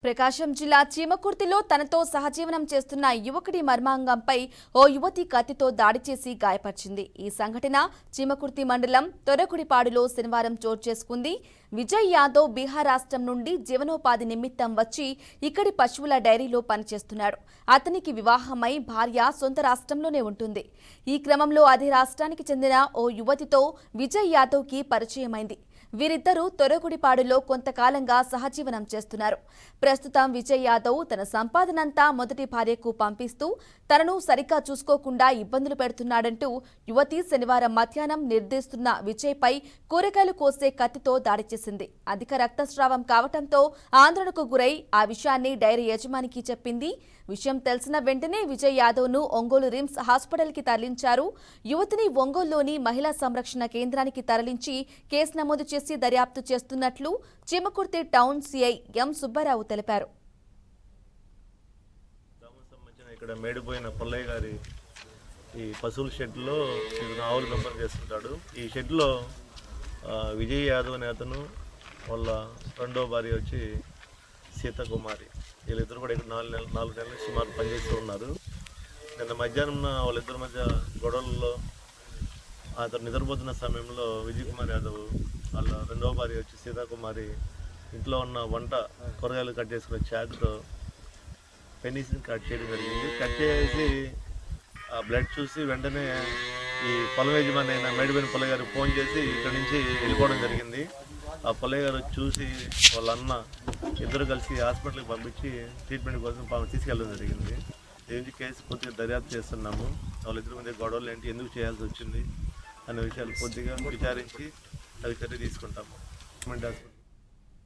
ప్రకాశం జిల్లా చీమకుర్తిలో తనతో సహజీవనం చేస్తున్న యువకుడి మర్మాంగంపై ఓ యువతి కత్తితో దాడి చేసి గాయపరిచింది. ఈ సంఘటన చీమకుర్తి మండలం తొరకుడిపాడులో శనివారం చోటు చేసుకుంది. విజయ్ యాదవ్ బీహార్ రాష్ట్రం నుండి జీవనోపాధి నిమిత్తం వచ్చి ఇక్కడి పశువుల డైరీలో పనిచేస్తున్నాడు. అతనికి వివాహమై భార్య సొంత రాష్ట్రంలోనే ఉంటుంది. ఈ క్రమంలో అదే రాష్ట్రానికి చెందిన ఓ యువతితో విజయ్ యాదవ్కి పరిచయమైంది. వీరిద్దరూ తొరగుడిపాడులో కొంతకాలంగా సహజీవనం చేస్తున్నారు. ప్రస్తుతం విజయ్ యాదవ్ తన సంపాదనంతా మొదటి భార్యకు పంపిస్తూ తనను సరిగ్గా చూసుకోకుండా ఇబ్బందులు పెడుతున్నాడంటూ యువతి శనివారం మధ్యాహ్నం నిర్దేశిస్తున్న విజయ్పై కూరగాయలు కోసే కత్తితో దాడి చేసింది. అధిక రక్తస్రావం కావడంతో ఆందోళనకు గురై ఆ విషయాన్ని డైరీ యజమానికి చెప్పింది. విషయం తెలిసిన వెంటనే విజయ్ యాదవ్ను ఒంగోలు రిమ్స్ హాస్పిటల్కి తరలించారు. యువతిని ఒంగోలులోని మహిళా సంరక్షణ కేంద్రానికి తరలించి కేసు నమోదు చేసి దర్యాప్తు చేస్తున్నట్లు Chimakurthi town CI M Subbarao తెలిపారు. ఇక్కడ మేడిపోయిన పుల్లయ్య గారి ఈ పశువుల షెడ్లో ఆవులు పెంపకం చేస్తుంటాడు. ఈ షెడ్లో విజయ్ యాదవ్ అనే అతను వాళ్ళ రెండో భార్య వచ్చి సీతాకుమారి, వీళ్ళిద్దరు కూడా ఇక్కడ 4 నెలల సుమారు పనిచేస్తూ ఉన్నారు. నిన్న మధ్యాహ్నం వాళ్ళిద్దరి మధ్య గొడవలలో అతను నిద్రపోతున్న సమయంలో విజయ్ కుమార్ యాదవ్ వాళ్ళ రెండవ భార్య వచ్చి సీతాకుమారి ఇంట్లో ఉన్న కూరగాయలు కట్ చేసుకునే చాకుతో పెనీస్ని కట్ చేయడం జరిగింది. కట్ చేసి ఆ బ్లడ్ చూసి వెంటనే ఈ పొలం యజమాని అయిన మేడిపోయిన పుల్లయ్య గారికి ఫోన్ చేసి ఇక్కడి నుంచి వెళ్ళిపోవడం జరిగింది. ఆ పుల్లయ్య గారు చూసి వాళ్ళ అన్న ఇద్దరు కలిసి హాస్పిటల్కి పంపించి ట్రీట్మెంట్ కోసం తీసుకెళ్ళడం జరిగింది. దీనికి కేసు కొద్దిగా దర్యాప్తు చేస్తున్నాము. వాళ్ళిద్దరి మధ్య గొడవలు ఏంటి, ఎందుకు చేయాల్సి వచ్చింది అనే విషయాలు కొద్దిగా విచారించి అవి చర్య తీసుకుంటాము.